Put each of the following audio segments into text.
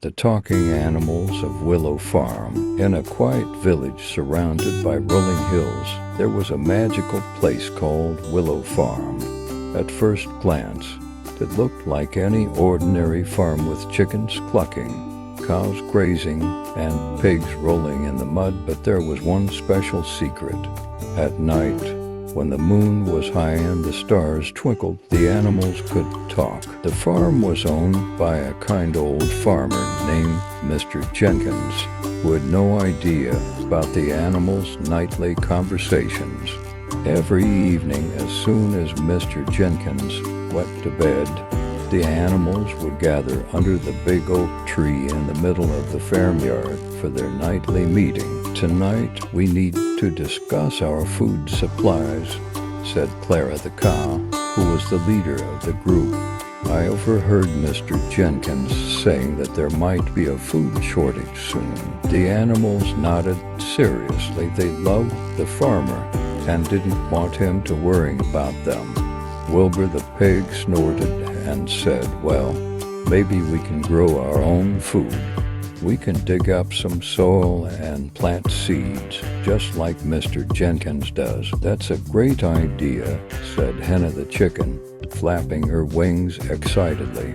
The talking animals of Willow Farm. In a quiet village surrounded by rolling hills, there was a magical place called Willow Farm. At first glance, it looked like any ordinary farm with chickens clucking, cows grazing, and pigs rolling in the mud, but there was one special secret. At night, when the moon was high and the stars twinkled, the animals could talk. The farm was owned by a kind old farmer named Mr. Jenkins, who had no idea about the animals' nightly conversations. Every evening, as soon as Mr. Jenkins went to bed, the animals would gather under the big oak tree in the middle of the farmyard for their nightly meeting. "Tonight we need to discuss our food supplies," said Clara the cow, who was the leader of the group. "I overheard Mr. Jenkins saying that there might be a food shortage soon." The animals nodded seriously. They loved the farmer and didn't want him to worry about them. Wilbur the pig snorted and said, "Well, maybe we can grow our own food. We can dig up some soil and plant seeds, just like Mr. Jenkins does." "That's a great idea," said Henna the chicken, flapping her wings excitedly.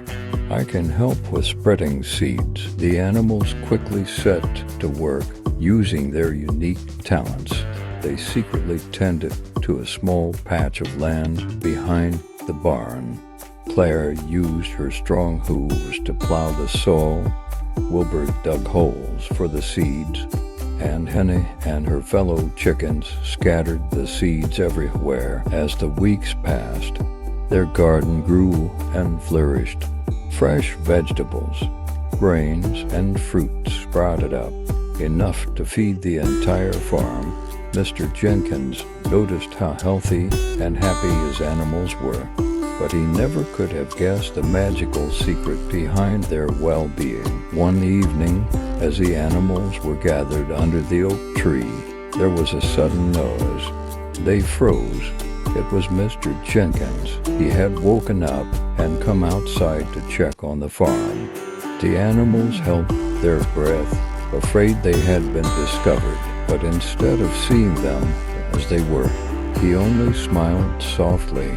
"I can help with spreading seeds." The animals quickly set to work, using their unique talents. They secretly tended to a small patch of land behind the barn. Claire used her strong hooves to plow the soil. Wilbur dug holes for the seeds, and Henny and her fellow chickens scattered the seeds everywhere. As the weeks passed, their garden grew and flourished. Fresh vegetables, grains, and fruit sprouted up, enough to feed the entire farm. Mr. Jenkins noticed how healthy and happy his animals were, but he never could have guessed the magical secret behind their well-being. One evening, as the animals were gathered under the oak tree, there was a sudden noise. They froze. It was Mr. Jenkins. He had woken up and come outside to check on the farm. The animals held their breath, afraid they had been discovered, but instead of seeing them as they were, he only smiled softly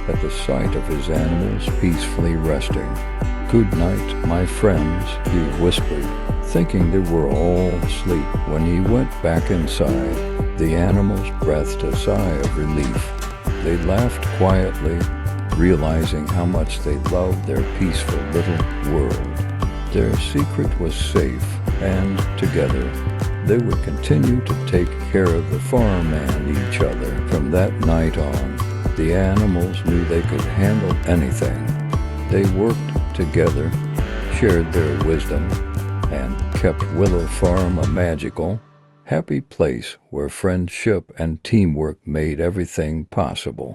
at the sight of his animals peacefully resting. "Good night, my friends," he whispered, thinking they were all asleep. When he went back inside, the animals breathed a sigh of relief. They laughed quietly, realizing how much they loved their peaceful little world. Their secret was safe, and together they would continue to take care of the farm and each other. From that night on, the animals knew they could handle anything. They worked together, shared their wisdom, and kept Willow Farm a magical, happy place where friendship and teamwork made everything possible.